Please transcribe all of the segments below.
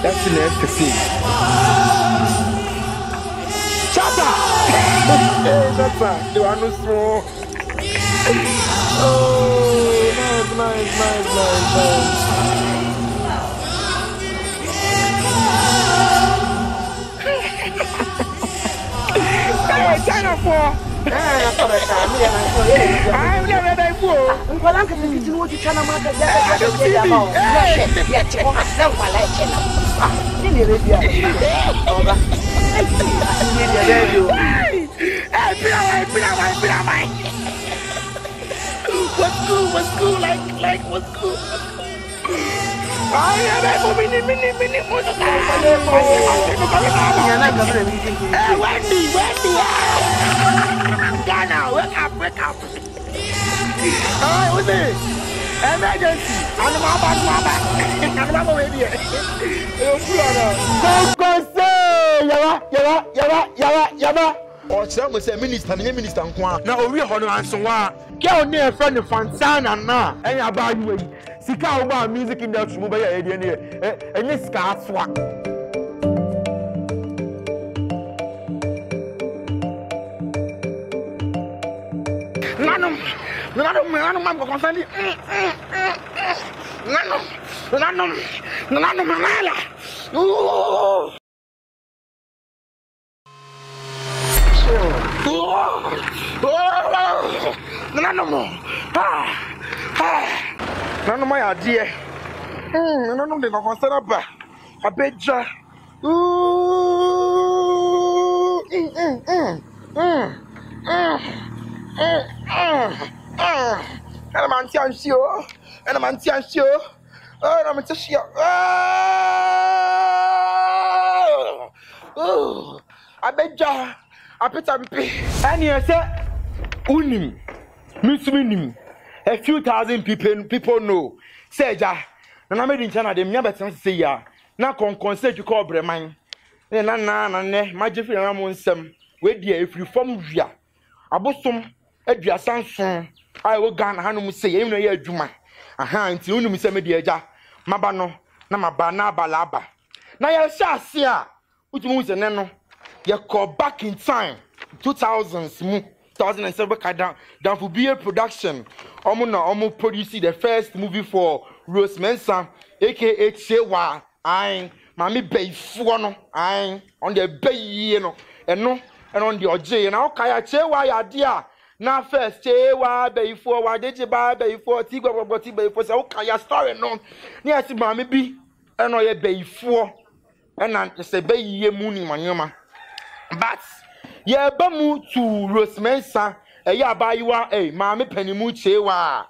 That's the next thing. Chata! That's the one who's small. Oh, nice. Hey, China for. I'm never there for. I'm going to continue to China. What's cool? Like what's cool? I am Wendy. Ghana, wake up. Alright, what's it? Emergency. I'm ready. Yaba. Or some say minister nkwa. Na owi hono ansowa. Girl near friend Fantana na. Enya ba you. Sika oba music industry mo be ya ede ne. Enye sika aswa. Nanom mam ko konsandi. Nanom mala. None of my idea. None of the consider back. A beja. And a man show. And a man show. Oh, I'm a show. Oh, I beja. I put up and you say, Unim, Minim. A few thousand people know. Say, ja, and I made in China, they never say, ya. Now, concert you call Breman. And my Jeffrey Ramon Sam, wait, dear, if you form Via. A bosom, Edria Sanson, I will gun Hanum say, you know, you're Juma. Aha, until you miss me, dear Ja, Mabano, Namabana Balaba. Now, you shall see ya. Which moves and no. You call back in time, 2007 down for BA production. Omo produced the first movie for Rose Mensa, aka Chewa. I Mami Bay Fuano, I on the Bay, you know, and on the OJ, and I'll Kaya Chewa, ya dear. Now first, Chewa Bay for why did you buy Bay for Tigo Bay for so Kaya story no. Near to Mami B, and all your Bay for, and I say Bay ye moony manuma. But yeah, bamu to Rose Mensa, ya buy you are a mammy penny muchewa.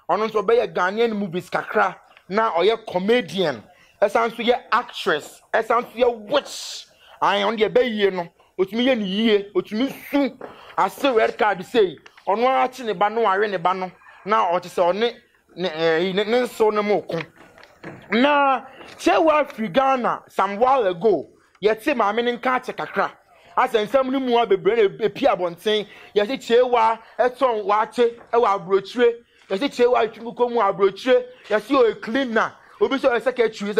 On to be a Ghanaian movies kakra, now or your comedian, as sounds to your actress, as sounds to your witch. I on the bay, you know, which me and ye, which me soon. I still red card say, on watching the bano, I ran a bano, now or to say on it, so no more. Now, Chewa Frigana some while ago, yet say my men in kakra. As in some more be brain a peer bonting, yes, it's Chewa, a song watch it, a brochure, yes, it's Chewa to come a brochure, yes, you're a cleaner, will be so a secretary,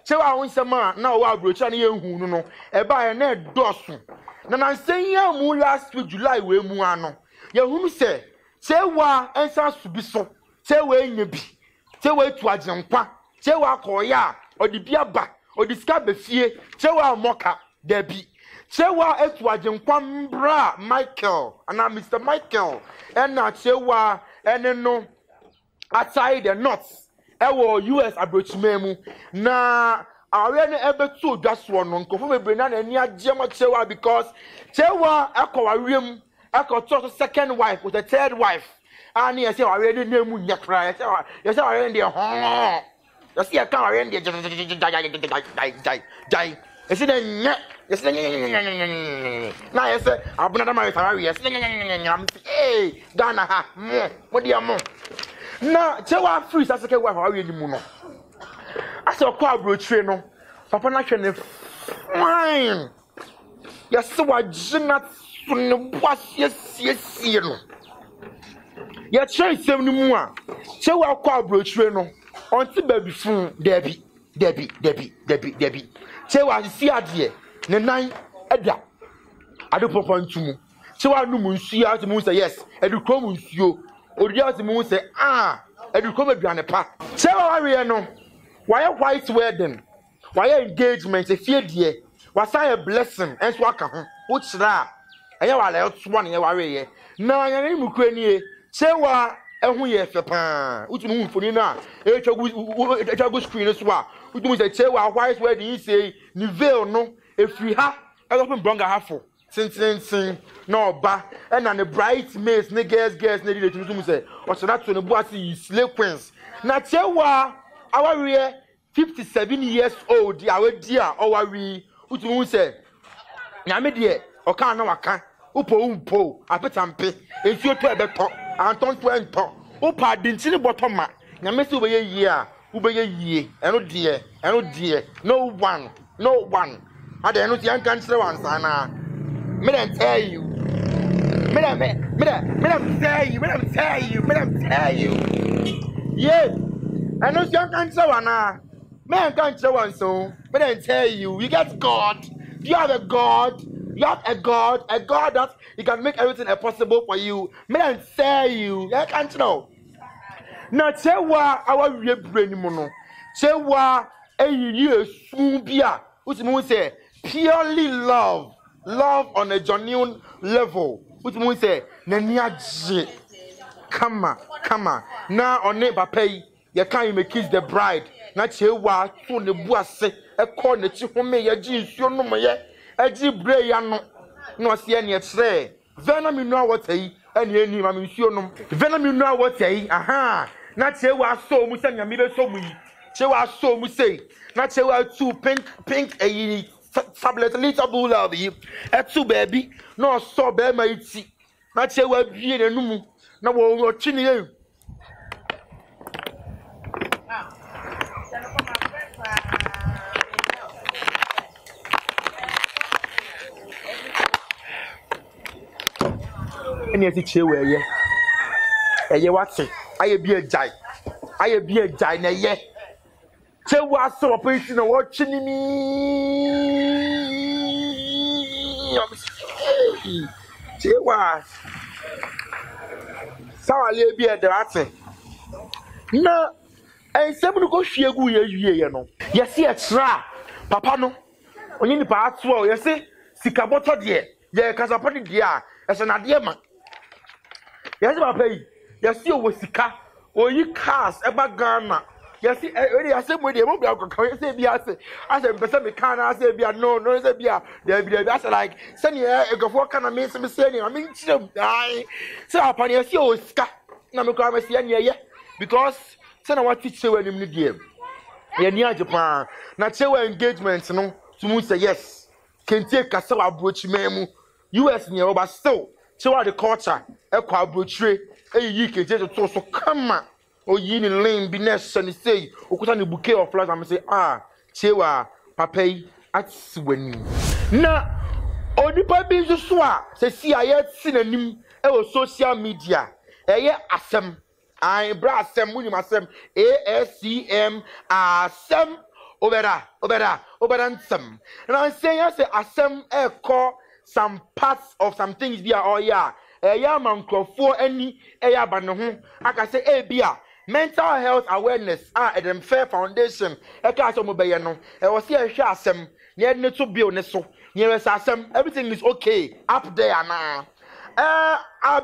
Chewa wants some man, now our brochure, who no, a buy a net dozen. Then I say, ya moon last week, July, we muano. Ya whom say, Chewa and sounds to be so, Chewa in your be, Chewa to a jumpa, Chewa koya, or the beer back, or the scab fear, Chewa mocha, there be. Chewa etwaje nkwambra Michael and Mr. Michael and na Chewa and no outside the north ewo US abrochimemu na awene ebetu dwaso no nkofo bebrena na ani agema Chewa because Chewa ekowawem ekoto second wife with a third wife ani yese awene nemu nyakra yese awene de ho yese aka awene de jai yes, now I say, I'm not my Ferrari. Yes, hey, Ghana, ha, what do you want? Now, Chewa free, that's okay. What are you doing? I saw a car brochure, no, Papa Nation fine. Yes, so I did not was yes, you know. You're trying 7 more. Chewa car brochure, no, on the baby phone, Debbie. Debbie. Say what see adie. Ne nan eda. Ade papa ntumu. Say what no munsia to mun say yes. Edu krom nsuo. Odia to mun say edu krom aduane pa. Say what we no. Why white wedding? Why engagement? A fear dear. Was I a blessing? And so I can. What's that? And you are out one year. Now I am Ukraine. Say what? And we have a pan. Which move for you now? A good screen as well. Which means I say what white wedding say. Nivel no. If we have, I often bring a half. Sing, no ba. And on the bright maids, niggas, needed to say. Or so that's when the bossy slave queens. Now tell what? Our rear 57 years old, our dear, our we, which we say, Yamidi, or can't know a can, Upo, I put some pay, if you tell the top, and don't went top, Upa didn't see the bottom, Yamis over a year, Uber a year, and oh dear, no one, I don't know the young country once, Anna. Madam tell you, Madam tell you, yes. I know you can't say one, man can't say one so. But I tell you, you got God. You have a God. You have a God that He can make everything possible for you. Man, tell you, I can't know. Now, tell what our real brain mono. Tell what a year soon be which means say purely love on a genuine level. Which means say Nanya come on. Now on neighbor pay. You can't even kiss the bride. Not you what to the boss a corner to home, your jeans, your number yet. A jeep bray, no see any say. Venom, you know what he and you name, I'm sure. Venom, you know what he, aha. Not you are so much and your middle so me. You are so much say. Not you are too pink, a tablet, little bull of you. A two baby, no so bad, my tea. Not you are being a numu. No one will chin you. And yet it's where ye. And ye what's it? I be a giant. I be a giant, ye. Say what's so operation of watching me. Say what? So I'll be at the answer. No, and seven go she go ye no. Yes, see a tra. Papa no. Only the part swell, you see. Sikaboto dear. Ye Casaponi dear. As an idea man. Yes, my pay. Yes, you was sika. Or you cast about Ghana. Yes, I said, when they won't be able to say, I said, but some can I say, no, say, that's like, send you a go for kind of means some saying, I mean, die. So upon your see, ska. No, I'm saying, yeah, because send what teach you when you need them. You're near Japan. Not your engagements, no, to say yes. Can take a sell approach memo. US near, but still. So the culture, a quadruple, a ye can just so come on. Oh, ye in lane be next and say, O could a bouquet of flowers and say, Chewa, Papa, at Swing. Na, oh, the baby is a swap, say, see, I had seen a name, social media, a year assem, I brass them, William Assem, ASCM, Assem, Oberan, and I say, I say, Assem, a call. Some parts of some things be oh yeah man for any bano I can say bia mental health awareness at them fair foundation e ka so mo be ye no e wo se e hwe asem ne ne to bio ne so ne asem everything is okay up there now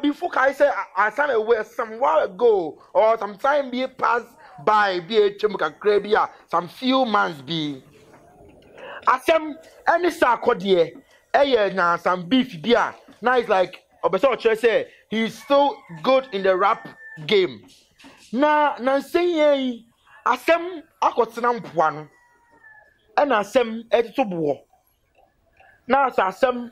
before I say I some away some while ago or some time be passed by be a chumuka krabia some few months be asem any sakode now some beef beer. Now it's like Obeso Church say he's still good in the rap game. Now saying asem akotena mpoano. And asem etitobo. Now asem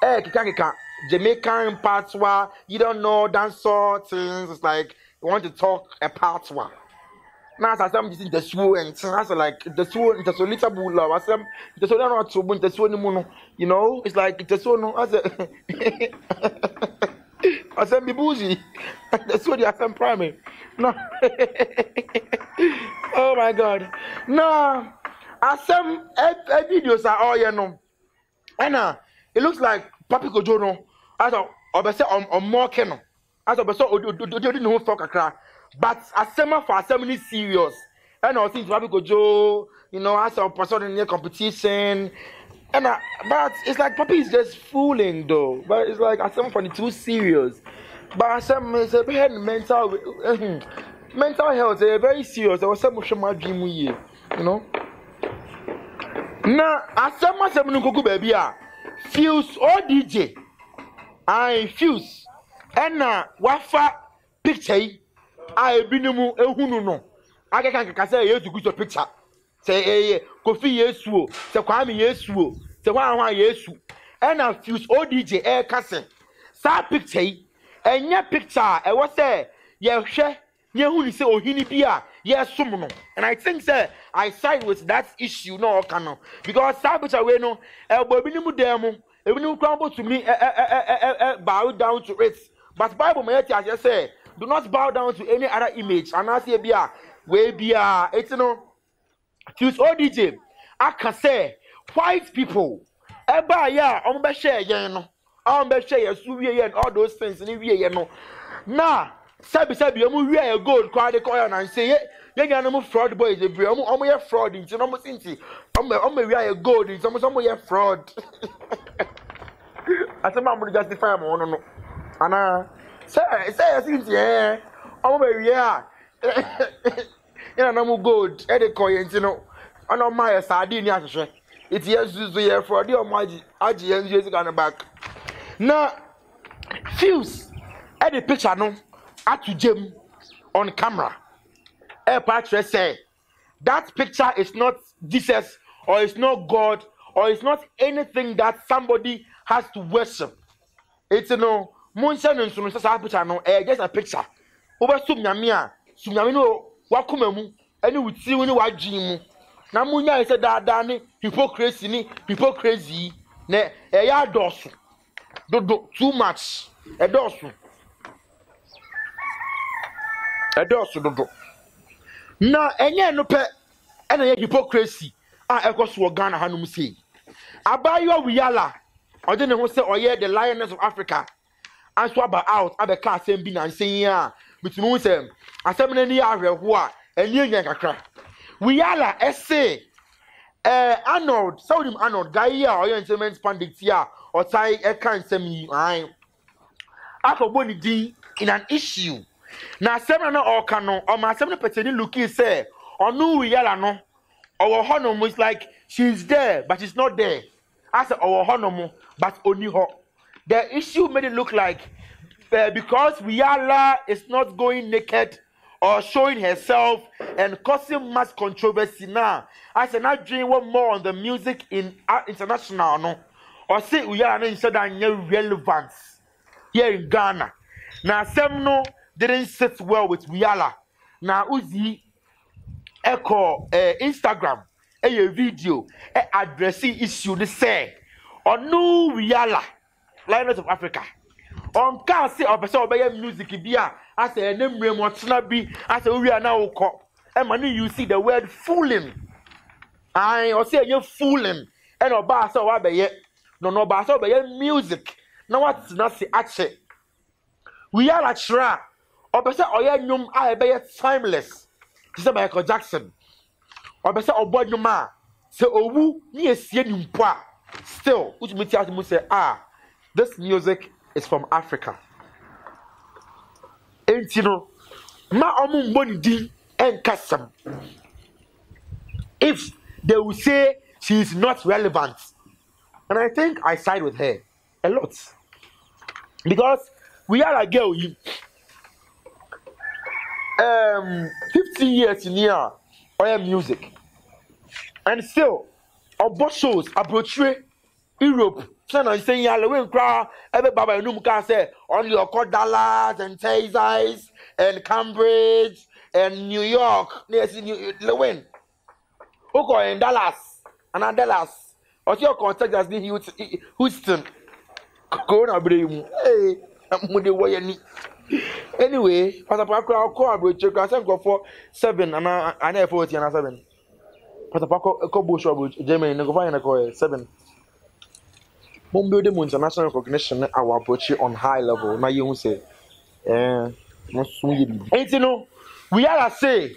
kika Jamaican patois, you don't know dancehall things. It's like you want to talk a patois. Now asem is the show and that's like the show it's a little bit low. Asem the show not to the show anymore. You know, it's like the show no as a asem be bougie. The show the asem primary. No. Oh my God. No. Some videos are all you know. And it looks like Papi Kojo no. As on more keno. As didn't know for kakra. But asema for assembly serious. And I think Papi Kojo, you know, as a person in the competition. And but it's like Papi is just fooling though. But it's like asema for the too serious. But some is a bit mental health. They're very serious. There was some much dream you know. Now, asema no kuku baby Fuse or DJ. I Fuse. And wafa picture. I binumu ehunu no. Aka kan say yes to good picture. Say Kofi Yesu, say Kwame Yesu, say wan Yesu. And Fuse or DJ kase. Sa picture. Enya picture e was say ye hwe ye hu say ohini bia ye som no. And I think say I side with that issue no okano because that picture we no elbo bi ni mu dem e bi ni kwambo to me bow down to it. But Bible me tell say do not bow down to any other image. And I say bia we bia it's no choose ODJ aka say white people eba ya omo be share yen no be share yesu wie and all those things ni wie no na sabi omo wie ya gold kwa de koya na say ye gana mo fraud boys dey bre omo ye fraud nti no mo sinti omo wie ya gold nti omo ye fraud asema mo justify mo no ana say sinti omo be wie ya ina na mo gold e de koya nti no ana ma ya sadi ni ahwehwe iti yesu ye fraud omo agi yesu gana back. Now, Fuse, the picture no, at to Jim on camera. Patrick say that picture is not Jesus or it's not God or it's not anything that somebody has to worship. It's no Munsan and Sunsa picture no, just a picture. Over Sumyamia, Sumyamino, Wakumamu, and you would see when you watch Jim. Namunya said that Danny, hypocrisy, ne, a yard dorsal. Do too much. A dorsal. Do. Now, any no pet and a hypocrisy. I echo Ghana Hanum say. Abayo Wiala, or then who say, or yeah, the lioness of Africa. And swab out at the car same bin and saying, yeah, between them. As some many area who are a new yanka. Wiala, essay. Arnold, Saudi Arnold, Gaia, or your cement pandits here. Or tie a can send me Akoboni D in an issue. Now, 7 or cano or my 7% looking say, or no, we yell no, our honor is like she's there, but she's not there. I said, our honor, but only her. The issue made it look like because Rihanna is not going naked or showing herself and causing mass controversy now. I said, not doing one more on the music in international, no. Or say we are instead of relevance here in Ghana. Now, some no didn't sit well with Wiala. Now, Uzi echo Instagram a video addressing issue the say on no Wiala, Lioness of Africa. On can't say of a music beer as a name what's not be as a we are now call. And money you see the word fooling. I or say you're fooling and or bar so I be no but so be music. Now what's not see actually. We are like Shra or better or yeah nyum I be timeless. This is Michael Jackson. Or better or boy ma say owu ni esie nyumpo still which me tell me say this music is from Africa. And you know ma omu mboni di enkasam. If they will say she is not relevant. And I think I side with her a lot. Because we are a girl, 15 years in here, or music. And still, our boss shows, approach Europe. So I'm saying, yeah, we cry, everybody in Numka say, only your Dallas and Texas and Cambridge and New York. Yes, Lewin. Okay, in Dallas. And Dallas. Or your contact has been Houston. Corona Brim. Hey, I'm with the way. Anyway, as a crowd, I'll call check. I sent go for 7 and I 40 and 7. Patapako Bush Germany and go 7. Mom building international recognition our approach on high level. Now you say, and you know, we are say,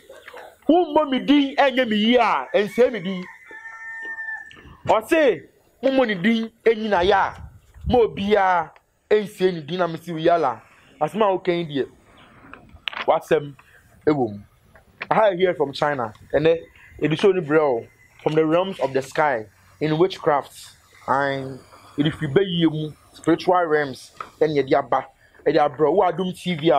who mommy ding and me ya and say me ding. Or say, Mommy ding and na ya, mo bia and say ni dynamic yala. As my okay, dear. What's them a woman? I hear from China, and it is only bro from the realms of the sky in witchcraft and if you be you spiritual realms, then ye diaba, and ya bro, who are doing TV,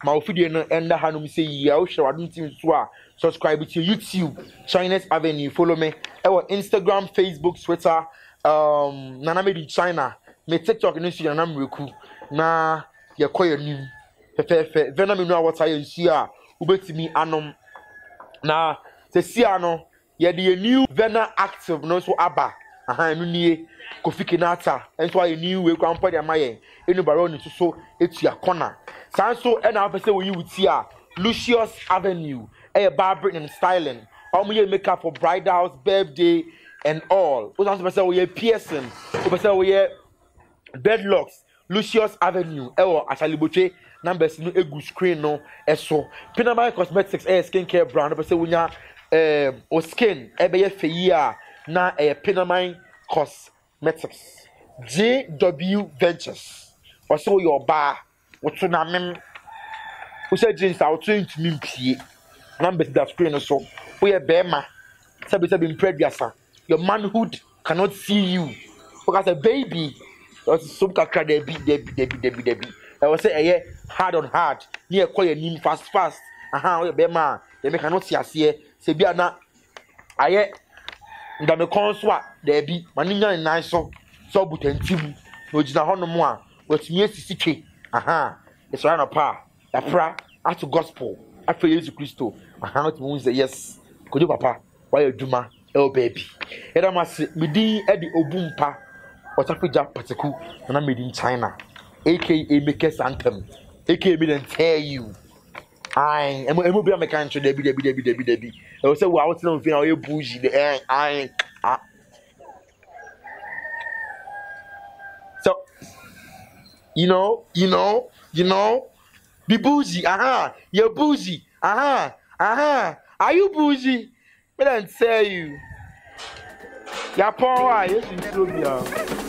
my video and the Hanum say, ya, show I don't think so. Subscribe to YouTube, China's Avenue, follow me, our Instagram, Facebook, Twitter, Nana made in China, me TikTok and Instagram, I'm reku, na ya quite new. Venom know what I see, ubeti me anom. Na se siano ye the new Vena active no so aba aha no nie Kofi Kinata enso a new we kwampa de amaye enu baron so etua corner san so e na pese we wuti a Lucius Avenue e barbering and styling omo makeup for bridals birthday and all o san pese we piercing o pese we dreadlocks Lucius Avenue ewo Ashalibotwe numbers no egu screen no eso Pinamai Cosmetics skincare brand no pese wunya o skin ebe ye feyi a na Pinamai Cosmetics JW Ventures also your bar wotu na mem wo say jeans out to me mpie numbers that screen so we e bema sabi impreduasa your manhood cannot see you because a baby some kakra debi I was say hard on hard near call nim fast aha we bema they make cannot see ase se bia na aye nda me konswa debi maninya nan so butantim ogina hono mo a watumi asisitwe aha it's right pa ya pra at gospel after Jesus Christo aha watumi say yes kojo papa why aduma el baby era mas midi e di obumpa Otafija Patiku and I'm made in China, aka Makers Anthem, aka me then tell you. I am a be a mechanic, Debbie. I was say, well, I was not feeling how bougie the air. So, you know, be bougie, you're bougie, are you bougie? Me then tell you. Ya power, yes, you